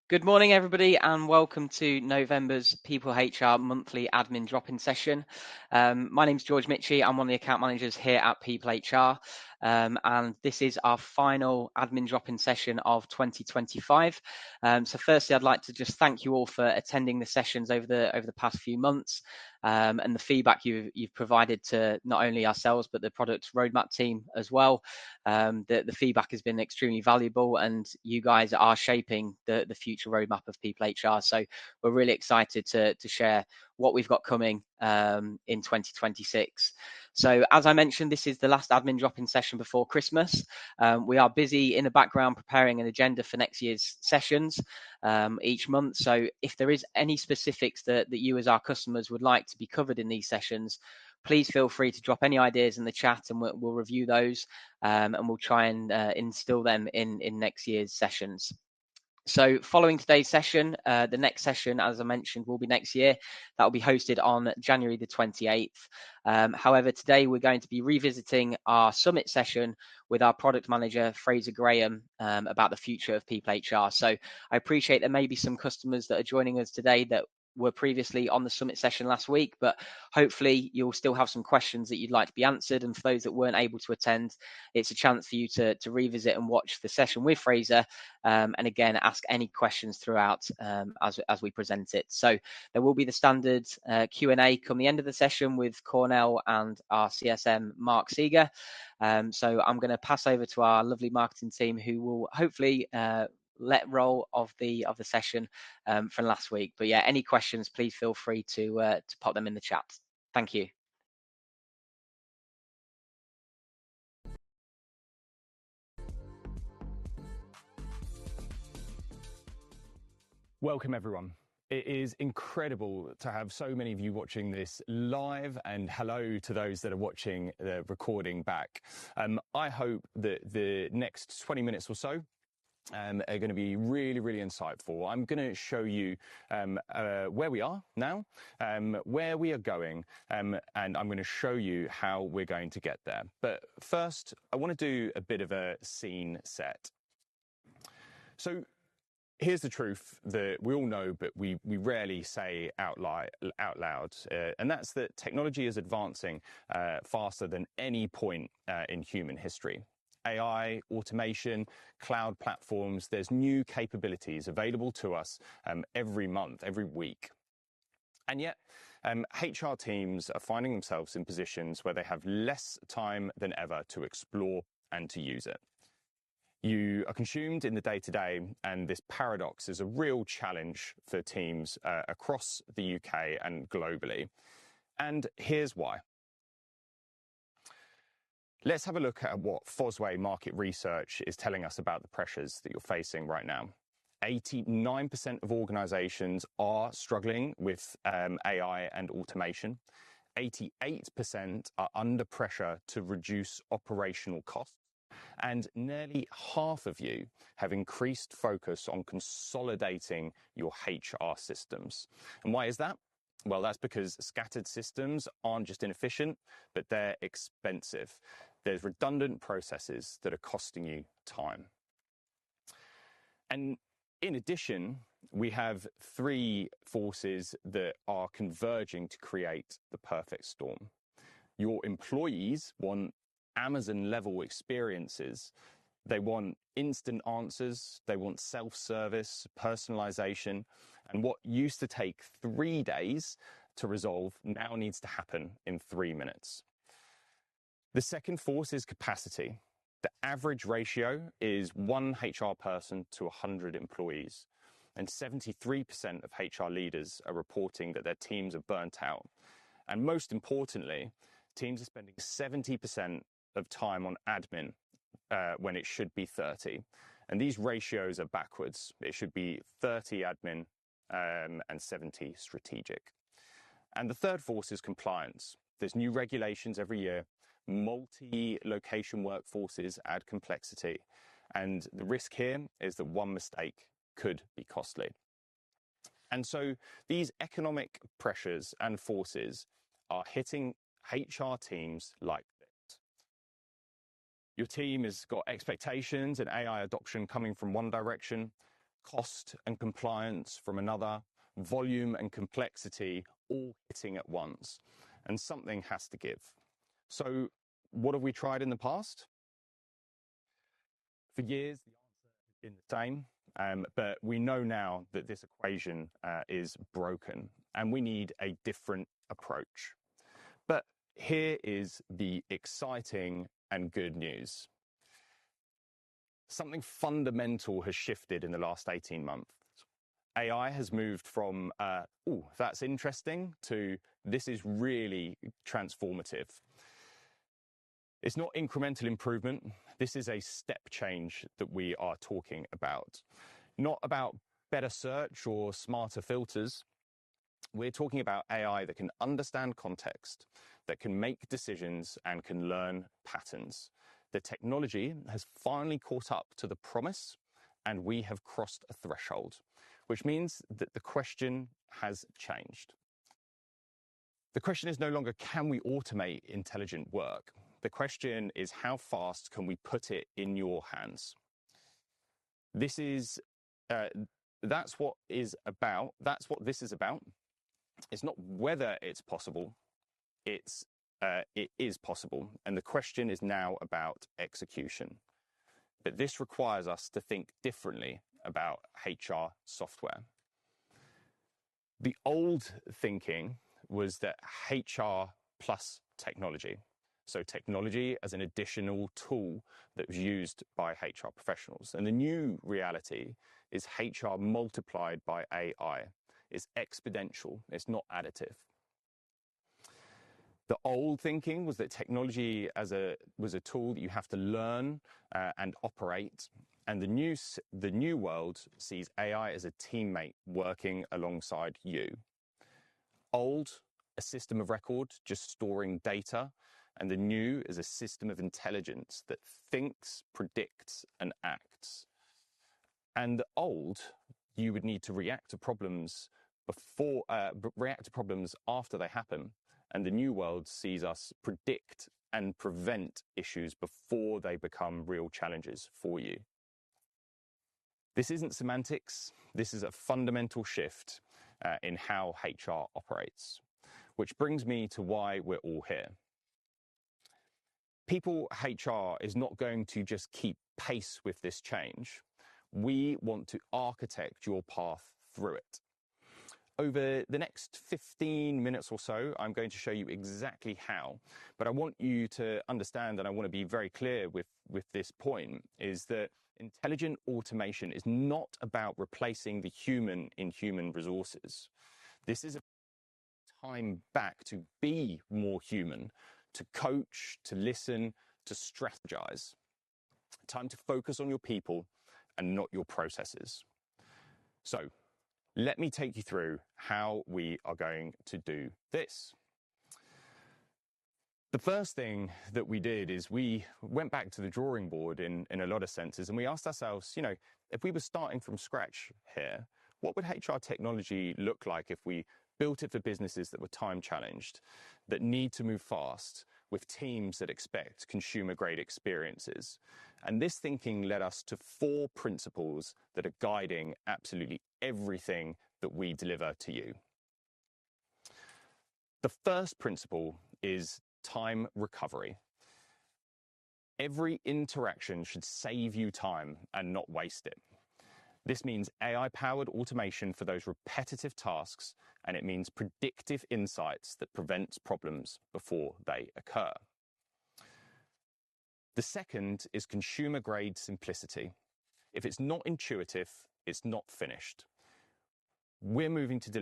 Good morning, everybody, and welcome to November's People HR monthly admin drop-in session. My name's George Mitchie. I'm one of the account managers here at People HR, and this is our final admin drop-in session of 2025. So, firstly, I'd like to just thank you all for attending the sessions over the past few months, and the feedback you've provided to not only ourselves but the product roadmap team as well. The feedback has been extremely valuable, and you guys are shaping the future roadmap of People HR. So we're really excited to share what we've got coming in 2026. So as I mentioned, this is the last admin drop-in session before Christmas. We are busy in the background preparing an agenda for next year's sessions each month. So if there is any specifics that you as our customers would like to be covered in these sessions, please feel free to drop any ideas in the chat, and we'll review those, and we'll try and instill them in next year's sessions. So following today's session, the next session, as I mentioned, will be next year. That will be hosted on January the 28th. However, today we're going to be revisiting our summit session with our product manager, Fraser Graham, about the future of People HR. So I appreciate there may be some customers that are joining us today that were previously on the summit session last week, but hopefully you'll still have some questions that you'd like to be answered. And for those that weren't able to attend, it's a chance for you to revisit and watch the session with Fraser, and again ask any questions throughout as we present it. So there will be the standard Q&A come the end of the session with Cornell and our CSM Mark Seeger. So I'm going to pass over to our lovely marketing team, who will hopefully let roll of the session from last week. But yeah, any questions, please feel free to pop them in the chat. Thank you. Welcome, everyone. It is incredible to have so many of you watching this live, and hello to those that are watching the recording back. I hope that the next 20 minutes or so are going to be really, really insightful. I'm going to show you where we are now, where we are going, and I'm going to show you how we're going to get there. But first, I want to do a bit of a scene set. So here's the truth that we all know, but we rarely say out loud, and that's that technology is advancing faster than any point in human history. AI, automation, cloud platforms, there's new capabilities available to us every month, every week. And yet, HR teams are finding themselves in positions where they have less time than ever to explore and to use it. You are consumed in the day-to-day, and this paradox is a real challenge for teams across the UK and globally. And here's why. Let's have a look at what Fosway Market Research is telling us about the pressures that you're facing right now. 89% of organizations are struggling with AI and automation. 88% are under pressure to reduce operational costs. And nearly half of you have increased focus on consolidating your HR systems. And why is that? Well, that's because scattered systems aren't just inefficient, but they're expensive. There's redundant processes that are costing you time. And in addition, we have three forces that are converging to create the perfect storm. Your employees want Amazon-level experiences. They want instant answers. They want self-service, personalization. And what used to take 3 days to resolve now needs to happen in 3 minutes. The second force is capacity. The average ratio is 1 HR person to 100 employees. And 73% of HR leaders are reporting that their teams are burnt out. And most importantly, teams are spending 70% of time on admin when it should be 30. And these ratios are backwards. It should be 30 admin and 70 strategic. And the third force is compliance. There's new regulations every year. Multi-location workforces add complexity. And the risk here is that one mistake could be costly. And so these economic pressures and forces are hitting HR teams like this. Your team has got expectations and AI adoption coming from one direction. cost and compliance from another, volume and complexity all hitting at once, and something has to give. So what have we tried in the past? For years, the answer has been the same, but we know now that this equation is broken and we need a different approach. But here is the exciting and good news. Something fundamental has shifted in the last 18 months. AI has moved from, oh, that's interesting, to this is really transformative. It's not incremental improvement. This is a step change that we are talking about. Not about better search or smarter filters. We're talking about AI that can understand context, that can make decisions and can learn patterns. The technology has finally caught up to the promise, and we have crossed a threshold, which means that the question has changed. The question is no longer, can we automate intelligent work? The question is, how fast can we put it in your hands? This is, that's what this is about. It's not whether it's possible, it is possible. And the question is now about execution. But this requires us to think differently about HR software. The old thinking was that HR plus technology. So technology as an additional tool that was used by HR professionals. And the new reality is HR multiplied by AI. It's exponential, it's not additive. The old thinking was that technology was a tool that you have to learn and operate. And the new world sees AI as a teammate working alongside you. Old, a system of record, just storing data. And the new is a system of intelligence that thinks, predicts, and acts. And the old, you would need to react to problems after they happen. And the new world sees us predict and prevent issues before they become real challenges for you. This isn't semantics. This is a fundamental shift in how HR operates, which brings me to why we're all here. People HR is not going to just keep pace with this change. We want to architect your path through it. Over the next 15 minutes or so, I'm going to show you exactly how. But I want you to understand, and I want to be very clear with this point, is that intelligent automation is not about replacing the human in human resources. This is a time back to be more human, to coach, to listen, to strategize. Time to focus on your people and not your processes. So, let me take you through how we are going to do this. The first thing that we did is we went back to the drawing board in a lot of senses, and we asked ourselves, if we were starting from scratch here, what would HR technology look like if we built it for businesses that were time challenged, that need to move fast, with teams that expect consumer-grade experiences? And this thinking led us to 4 principles that are guiding absolutely everything that we deliver to you. The first principle is time recovery. Every interaction should save you time and not waste it. This means AI-powered automation for those repetitive tasks, and it means predictive insights that prevents problems before they occur. The second is consumer-grade simplicity. If it's not intuitive, it's not finished. We're moving to deliver